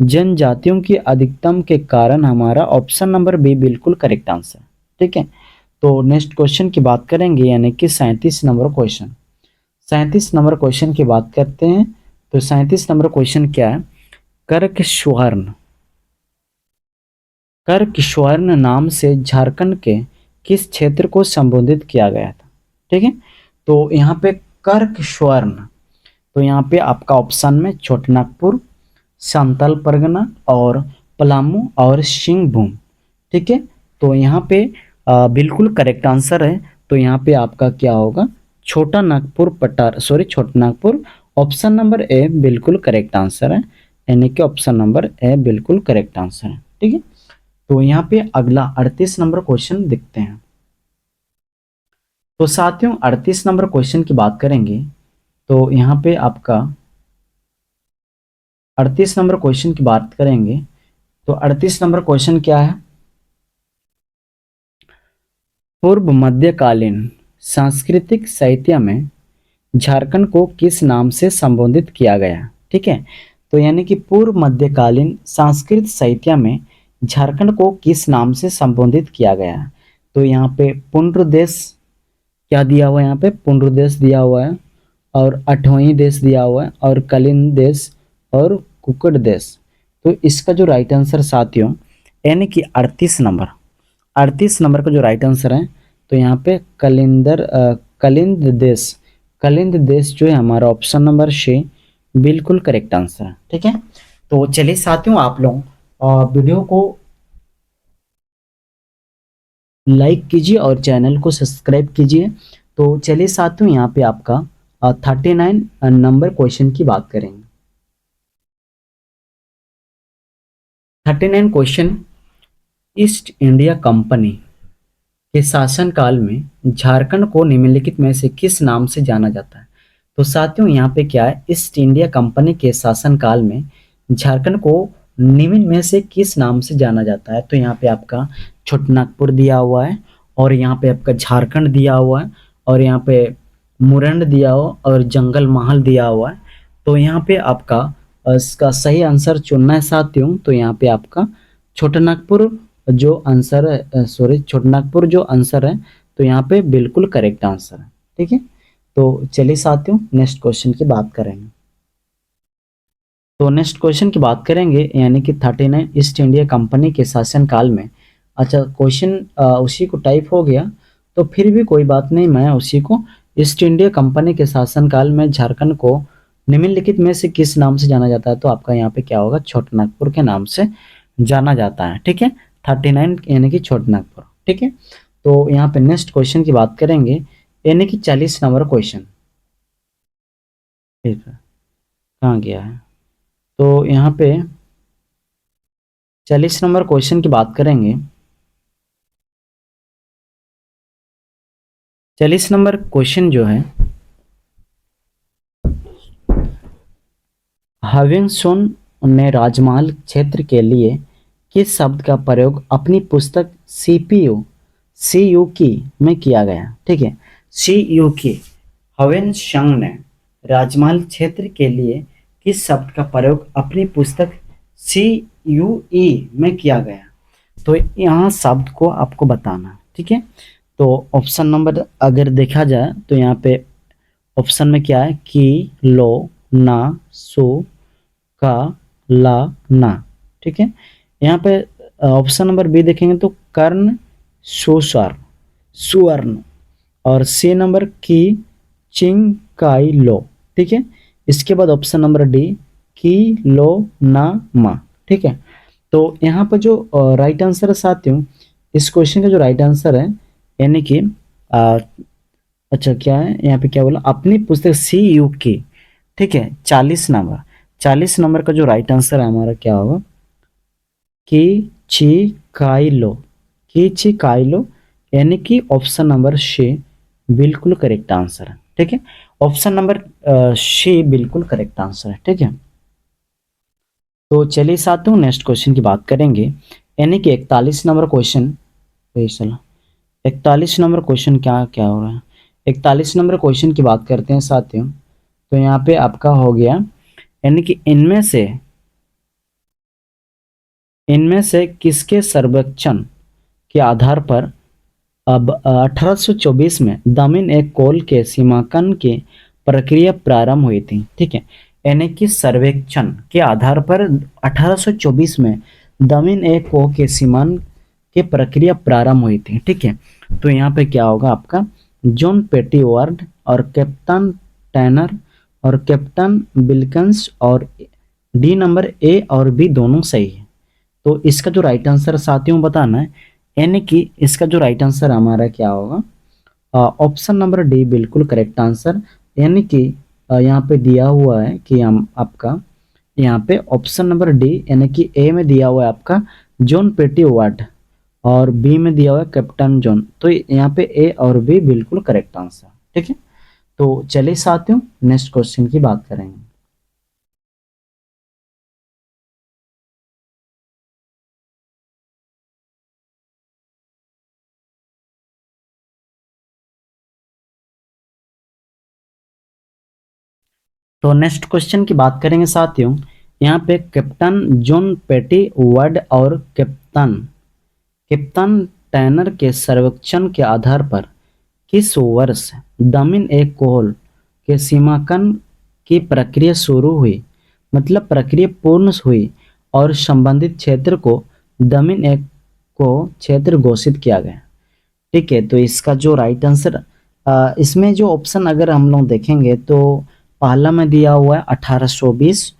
जनजातियों की अधिकतम के कारण हमारा ऑप्शन नंबर बी बिल्कुल करेक्ट आंसर। ठीक है, तो नेक्स्ट क्वेश्चन की बात करेंगे, यानी कि 37 नंबर क्वेश्चन। 37 नंबर क्वेश्चन की बात करते हैं। तो 37 नंबर क्वेश्चन क्या है, कर्क स्वर्ण, कर्क स्वर्ण नाम से झारखंड के किस क्षेत्र को संबोधित किया गया था। ठीक है, तो यहाँ पे कर्क स्वर्ण, तो यहाँ पे आपका ऑप्शन में छोटानागपुर, संथाल परगना और पलामू और सिंहभूम। ठीक है, तो यहाँ पे बिल्कुल करेक्ट आंसर है। तो यहाँ पे आपका क्या होगा, छोटा नागपुर छोटा नागपुर, ऑप्शन नंबर ए बिल्कुल करेक्ट आंसर है, यानी कि ऑप्शन नंबर ए बिल्कुल करेक्ट आंसर है। ठीक है, तो यहाँ पे अगला 38 नंबर क्वेश्चन देखते हैं। तो साथियों 38 नंबर क्वेश्चन की बात करेंगे। तो यहाँ पे आपका 38 नंबर क्वेश्चन की बात करेंगे। तो 38 नंबर क्वेश्चन क्या है, पूर्व मध्यकालीन सांस्कृतिक साहित्य में झारखंड को किस नाम से संबोधित किया गया। ठीक है, तो यानी कि पूर्व मध्यकालीन संस्कृत साहित्य में झारखंड को किस नाम से संबोधित किया गया है? तो यहाँ पे पुंड्र देश क्या दिया हुआ है, यहाँ पे पुंड्र देश दिया हुआ है, और अठोई देश दिया हुआ है, और कलिंग देश, और कुकड़ देश। तो इसका जो राइट आंसर साथियों यानी कि 38 नंबर का जो राइट आंसर है, तो यहाँ पे कलिंद देश जो है हमारा ऑप्शन नंबर सी बिल्कुल करेक्ट आंसर है। ठीक है, तो चलिए साथियों आप लोग वीडियो को लाइक कीजिए और चैनल को सब्सक्राइब कीजिए। तो चलिए साथियों यहाँ पे आपका 39 नंबर क्वेश्चन की बात करेंगे। 39 क्वेश्चन, ईस्ट इंडिया कंपनी के शासनकाल में झारखंड को निम्नलिखित में से किस नाम से जाना जाता है? तो साथियों यहाँ पे क्या है, ईस्ट इंडिया कंपनी के शासनकाल में झारखंड को निम्न में से किस नाम से जाना जाता है? तो यहाँ पे आपका छोटनागपुर दिया हुआ है, और यहाँ पे आपका झारखंड दिया हुआ है, और यहाँ पे मुरंड दिया हुआ, और जंगल महल दिया हुआ है। तो यहाँ पे आपका इसका सही आंसर चुनना है साथियों। तो यहाँ पे आपका छोटानागपुर जो आंसर है, सॉरी छोटानागपुर जो आंसर है, तो यहाँ पे बिल्कुल करेक्ट आंसर है। ठीक है, तो चलिए साथियों नेक्स्ट क्वेश्चन की बात करेंगे। तो नेक्स्ट क्वेश्चन की बात करेंगे यानी कि 39 ईस्ट इंडिया कंपनी के शासनकाल में। अच्छा, क्वेश्चन उसी को टाइप हो गया, तो फिर भी कोई बात नहीं, मैं उसी को ईस्ट इंडिया कंपनी के शासनकाल में झारखंड को निम्नलिखित में से किस नाम से जाना जाता है? तो आपका यहाँ पे क्या होगा, छोटानागपुर के नाम से जाना जाता है। ठीक है, 39 यानी कि छोटानागपुर। ठीक है, तो यहाँ पे नेक्स्ट क्वेश्चन की बात करेंगे यानी कि 40 नंबर क्वेश्चन। ठीक है, कहाँ गया है? तो यहाँ पे 40 नंबर क्वेश्चन की बात करेंगे। 40 नंबर क्वेश्चन जो है, हविंगसोन ने राजमहल क्षेत्र के लिए किस शब्द का प्रयोग अपनी पुस्तक सीयूकी में किया गया? ठीक है, सीयूकी, हविंगसोन ने राजमहल क्षेत्र के लिए किस शब्द का प्रयोग अपनी पुस्तक सीयूई में किया गया? तो यहाँ शब्द को आपको बताना है। ठीक है, तो ऑप्शन नंबर अगर देखा जाए तो यहाँ पे ऑप्शन में क्या है, कि, लो, ना, सु, का, ला, ना। ठीक है, यहाँ पे ऑप्शन नंबर बी देखेंगे तो कर्ण, सुस्वर, सुवर्ण, और सी नंबर की, चिंग, काई, लो। ठीक है, इसके बाद ऑप्शन नंबर डी, की, लो, ना, मा। ठीक है, तो यहाँ पर जो राइट आंसर है साथियों, इस क्वेश्चन का जो राइट आंसर है यानी कि अच्छा क्या है यहाँ पे, क्या बोला, अपनी पुस्तक सी यू की। ठीक है, 40 नंबर का जो राइट आंसर है हमारा क्या होगा, कि ची काइलो, की ची काइलो, यानी कि ऑप्शन नंबर सी बिल्कुल करेक्ट आंसर है। ठीक है, ऑप्शन नंबर सी बिल्कुल करेक्ट आंसर है। ठीक है, तो चलिए साथियों नेक्स्ट क्वेश्चन की बात करेंगे यानी कि 41 नंबर क्वेश्चन। चलो 41 नंबर क्वेश्चन क्या क्या हो रहा है, 41 नंबर क्वेश्चन की बात करते हैं साथियों। तो यहाँ पे आपका हो गया यानी कि इनमें से किसके सर्वेक्षण के आधार पर अब 1824 में दमिन एक कोल के सीमांकन की प्रक्रिया प्रारंभ हुई थी? ठीक है, यानी कि सर्वेक्षण के आधार पर 1824 में दमिन एक को के सीमांकन की प्रक्रिया प्रारंभ हुई थी। ठीक है, तो यहाँ पे क्या होगा आपका, जॉन पेटीवर्ड और कैप्टन टैनर और कैप्टन बिल्किंस, और डी नंबर ए और बी दोनों सही है। तो इसका जो राइट आंसर साथियों बताना है, यानी कि इसका जो राइट आंसर हमारा क्या होगा, ऑप्शन नंबर डी बिल्कुल करेक्ट आंसर। यानी कि यहाँ पे दिया हुआ है कि हम आपका यहाँ पे ऑप्शन नंबर डी यानी कि ए में दिया हुआ है आपका जॉन पेटी वार्ड, और बी में दिया हुआ है कैप्टन जॉन। तो यहाँ पे ए और बी बिल्कुल करेक्ट आंसर। ठीक है, तो चलिए साथियों नेक्स्ट क्वेश्चन की बात करेंगे। तो नेक्स्ट क्वेश्चन की बात करेंगे साथियों यहाँ पे कैप्टन जॉन पेटी वर्ड और कैप्टन कैप्टन टैनर के सर्वेक्षण के आधार पर किस वर्ष दमिन ए कोल के सीमांकन की प्रक्रिया शुरू हुई, मतलब प्रक्रिया पूर्ण हुई और संबंधित क्षेत्र को दमिन ए को क्षेत्र घोषित किया गया। ठीक है, तो इसका जो राइट आंसर इसमें जो ऑप्शन अगर हम लोग देखेंगे तो पहला में दिया हुआ है 1820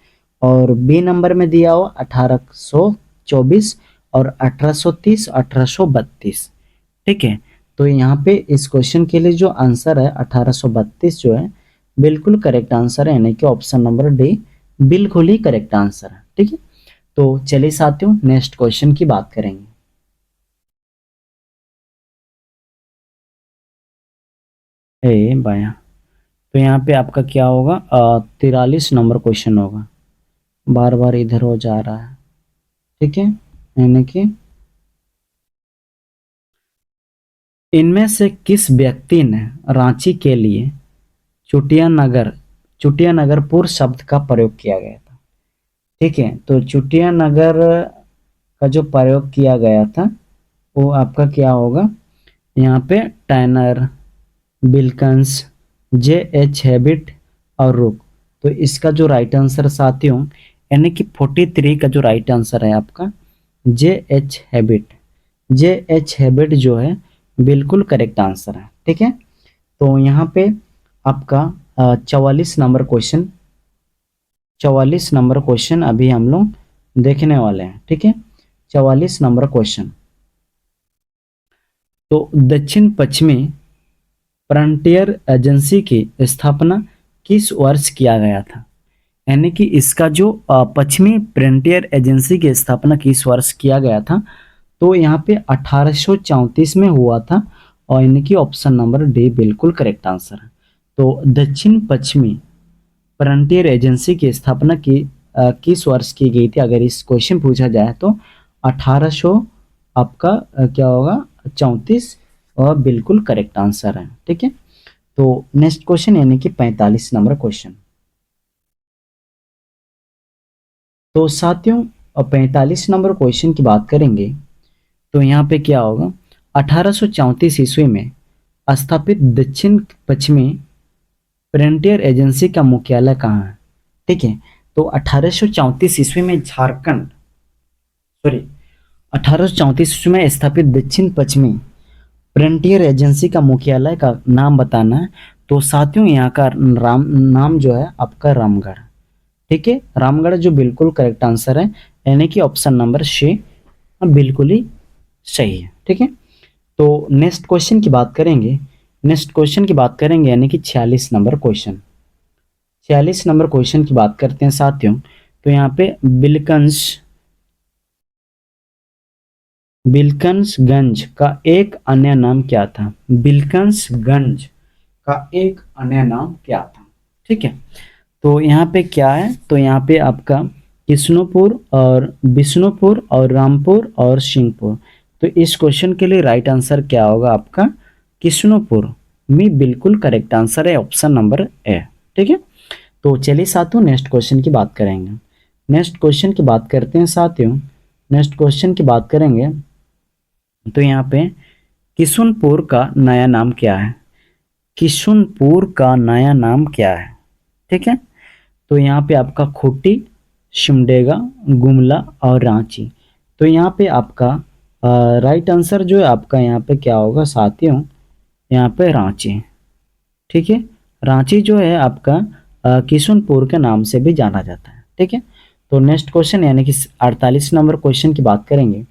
और बी नंबर में दिया हुआ 1824 और 1830 1832। ठीक है, तो यहाँ पे इस क्वेश्चन के लिए जो आंसर है 1832 जो है बिल्कुल करेक्ट आंसर है, यानी कि ऑप्शन नंबर डी बिल्कुल ही करेक्ट आंसर है। ठीक है, तो चलिए साथियों नेक्स्ट क्वेश्चन की बात करेंगे। ए बाया, तो यहाँ पे आपका क्या होगा 43 नंबर क्वेश्चन होगा, बार बार इधर हो जा रहा है। ठीक है, यानी कि इनमें से किस व्यक्ति ने रांची के लिए चुटिया नगरपुर शब्द का प्रयोग किया गया था। ठीक है, तो चुटिया नगर का जो प्रयोग किया गया था वो आपका क्या होगा, यहाँ पे टैनर, बिल्कंस, जे एच हैबिट और रुक। तो इसका जो राइट आंसर साथियों यानी कि 43 का जो राइट आंसर है आपका जे एच हैबिट। जे एच हैबिट जो है बिल्कुल करेक्ट आंसर है। ठीक है, तो यहाँ पे आपका 44 नंबर क्वेश्चन अभी हम लोग देखने वाले हैं। ठीक है, 44 नंबर क्वेश्चन। तो दक्षिण पश्चिमी फ्रंटियर एजेंसी की स्थापना किस वर्ष किया गया था, यानी कि इसका जो पश्चिमी फ्रंटियर एजेंसी की स्थापना किस वर्ष किया गया था, तो यहाँ पे 1834 में हुआ था और यानी कि ऑप्शन नंबर डी बिल्कुल करेक्ट आंसर है। तो दक्षिण पश्चिमी फ्रंटियर एजेंसी की स्थापना की किस वर्ष की गई थी, अगर इस क्वेश्चन पूछा जाए तो 1800 आपका क्या होगा 34 और बिल्कुल करेक्ट आंसर है। ठीक है, तो नेक्स्ट क्वेश्चन यानी कि 45 नंबर क्वेश्चन। तो साथियों 45 नंबर क्वेश्चन की बात करेंगे तो यहाँ पे क्या होगा 1834 ईस्वी में स्थापित दक्षिण पश्चिमी फ्रंटियर एजेंसी का मुख्यालय कहाँ है। ठीक है, तो 1834 ईस्वी में झारखंड 1834 ईस्वी में स्थापित दक्षिण पश्चिमी फ्रंटियर एजेंसी का मुख्यालय का नाम बताना है। तो साथियों यहाँ का नाम जो है आपका रामगढ़। ठीक है, रामगढ़ जो बिल्कुल करेक्ट आंसर है, यानी कि ऑप्शन नंबर सी बिल्कुल ही सही है। ठीक है, तो नेक्स्ट क्वेश्चन की बात करेंगे। यानी कि 46 नंबर क्वेश्चन। 46 नंबर क्वेश्चन की बात करते हैं साथियों, तो यहाँ पे बिल्कंसगंज का एक अन्य नाम क्या था। बिल्कंसगंज का एक अन्य नाम क्या था। ठीक है, तो यहाँ पे क्या है, तो यहाँ पे आपका किशनपुर और बिष्णुपुर और रामपुर और सिंहपुर। तो इस क्वेश्चन के लिए राइट आंसर क्या होगा आपका किशनपुर में बिल्कुल करेक्ट आंसर है, ऑप्शन नंबर ए। ठीक है, तो चलिए साथियों नेक्स्ट क्वेश्चन की बात करेंगे। नेक्स्ट क्वेश्चन की बात करते हैं साथियों। नेक्स्ट क्वेश्चन की बात करेंगे तो यहाँ पे किशनपुर का नया नाम क्या है। किशनपुर का नया नाम क्या है। ठीक है, तो यहाँ पे आपका खूंटी, सिमडेगा, गुमला और रांची। तो यहाँ पे आपका राइट आंसर जो है आपका यहाँ पे क्या होगा साथियों, यहाँ पे रांची। ठीक है, रांची जो है आपका किशनपुर के नाम से भी जाना जाता है। ठीक है, तो नेक्स्ट क्वेश्चन यानी कि 48 नंबर क्वेश्चन की बात करेंगे।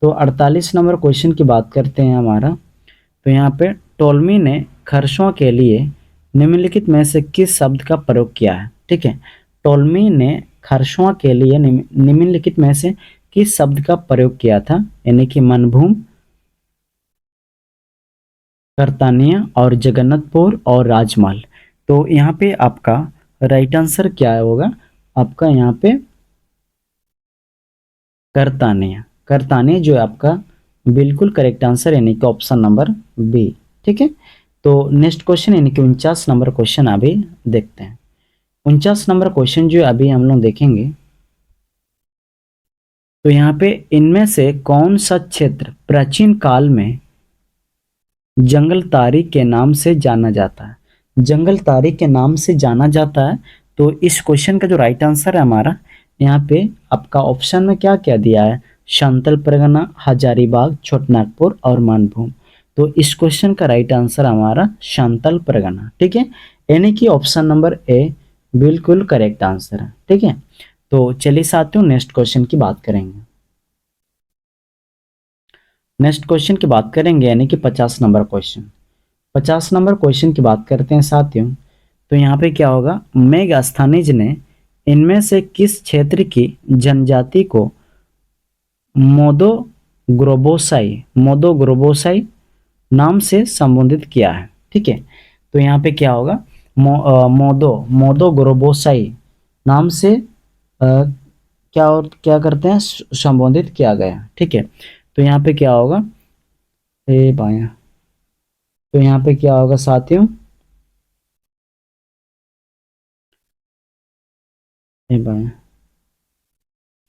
तो 48 नंबर क्वेश्चन की बात करते हैं हमारा, तो यहाँ पे टोलमी ने खरसों के लिए निम्नलिखित में से किस शब्द का प्रयोग किया है। ठीक है, टोलमी ने खरसों के लिए निम्नलिखित में से किस शब्द का प्रयोग किया था, यानी कि मनभूम, करतानिया और जगन्नाथपुर और राजमहल। तो यहाँ पे आपका राइट आंसर क्या होगा आपका यहाँ पे करतानिया जो है आपका बिल्कुल करेक्ट आंसर, यानी कि ऑप्शन नंबर बी। ठीक है, तो नेक्स्ट क्वेश्चन यानी कि 49 नंबर क्वेश्चन अभी देखते हैं। 49 नंबर क्वेश्चन जो अभी हम लोग देखेंगे तो यहाँ पे इनमें से कौन सा क्षेत्र प्राचीन काल में जंगल तारी के नाम से जाना जाता है? जंगल तारी के नाम से जाना जाता है। तो इस क्वेश्चन का जो राइट आंसर है हमारा, यहाँ पे आपका ऑप्शन में क्या क्या दिया है, शांतल परगना, हजारीबाग, छोटानागपुर और मानभूम। तो इस क्वेश्चन का राइट आंसर हमारा शांतल परगना, ठीक है, यानी कि ऑप्शन नंबर ए बिल्कुल करेक्ट आंसर है, ठीक है। तो चलिए साथियों नेक्स्ट क्वेश्चन की बात करेंगे। नेक्स्ट क्वेश्चन की बात करेंगे यानी कि 50 नंबर क्वेश्चन। 50 नंबर क्वेश्चन की बात करते हैं साथियों। तो यहाँ पे क्या होगा, मेगास्थनीज ने इनमें से किस क्षेत्र की जनजाति को मोदो ग्रोबोसाई नाम से संबोधित किया है, ठीक है। तो यहाँ पे क्या होगा, मोदो ग्रोबोसाई नाम से क्या करते हैं, संबोधित किया गया, ठीक है। तो यहाँ पे क्या होगा, ए बाया, तो यहाँ पे क्या होगा साथियों, ए बाया,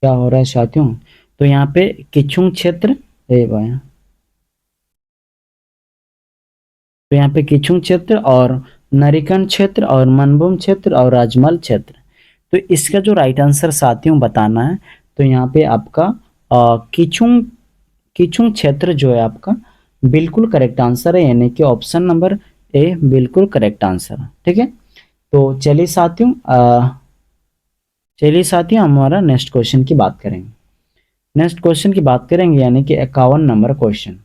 क्या हो रहा है साथियों, तो यहाँ पे किचुंग क्षेत्र, ए बाया, तो यहाँ पे किचुंग क्षेत्र और नरिकन क्षेत्र और मनभूम क्षेत्र और राजमहल क्षेत्र। तो इसका जो राइट आंसर साथियों बताना है, तो यहाँ पे आपका किचुंग किचुंग क्षेत्र जो है आपका बिल्कुल करेक्ट आंसर है, यानी कि ऑप्शन नंबर ए बिल्कुल करेक्ट आंसर है, ठीक है। तो चलिए साथियों हमारा नेक्स्ट क्वेश्चन की बात करेंगे। नेक्स्ट क्वेश्चन की बात करेंगे यानी कि 51 नंबर क्वेश्चन।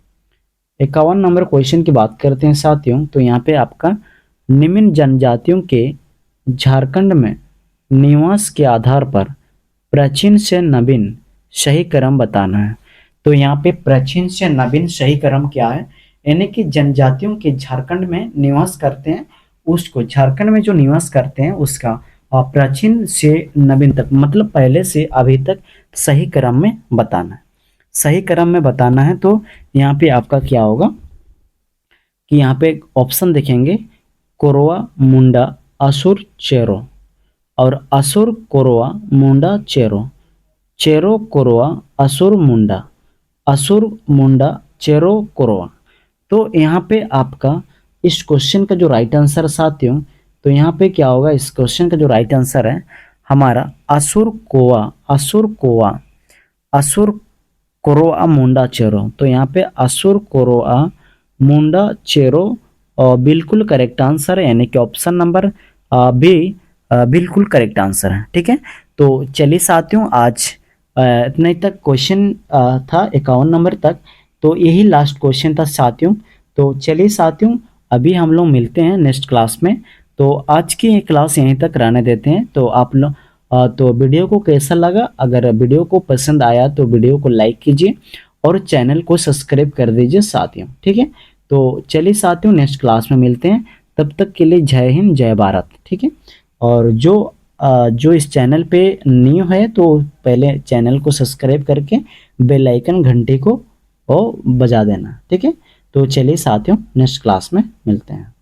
51 नंबर क्वेश्चन की बात करते हैं साथियों। तो यहाँ पे आपका निम्न जनजातियों के झारखंड में निवास के आधार पर प्राचीन से नवीन सही क्रम बताना है। तो यहाँ पे प्राचीन से नवीन सही क्रम क्या है, यानी कि जनजातियों के झारखंड में निवास करते हैं, उसको झारखंड में जो निवास करते हैं उसका प्राचीन से नवीन तक, मतलब पहले से अभी तक सही क्रम में बताना है। सही क्रम में बताना है तो यहाँ पे आपका क्या होगा कि यहाँ पे ऑप्शन देखेंगे, कोरवा, मुंडा, असुर, चेरो, और असुर, कोरवा, मुंडा, चेरो, चेरो, कोरवा, असुर, मुंडा, असुर, मुंडा, चेरो, कोरवा। तो यहाँ पे आपका इस क्वेश्चन का जो राइट आंसर साथियों, तो यहाँ पे क्या होगा, इस क्वेश्चन का जो राइट आंसर है हमारा असुर कोवा, असुर कोवा, असुर कोरोआ, मुंडा, चेरो। तो यहाँ पे असुर कोरोआ, मुंडा, चेरो बिल्कुल करेक्ट आंसर है, यानी कि ऑप्शन नंबर बी बिल्कुल करेक्ट आंसर है, ठीक है। तो चलिए साथियों आज इतने तक क्वेश्चन था 51 नंबर तक। तो यही लास्ट क्वेश्चन था साथियों। तो चलिए साथियों अभी हम लोग मिलते हैं नेक्स्ट क्लास में। तो आज की ये क्लास यहीं तक रहने देते हैं। तो आप लोग तो वीडियो को कैसा लगा, अगर वीडियो को पसंद आया तो वीडियो को लाइक कीजिए और चैनल को सब्सक्राइब कर दीजिए साथियों, ठीक है। तो चलिए साथियों नेक्स्ट क्लास में मिलते हैं, तब तक के लिए जय हिंद जय भारत, ठीक है। और जो इस चैनल पे न्यू है तो पहले चैनल को सब्सक्राइब करके बेल आइकन घंटे को बजा देना, ठीक है। तो चलिए साथियों नेक्स्ट क्लास में मिलते हैं।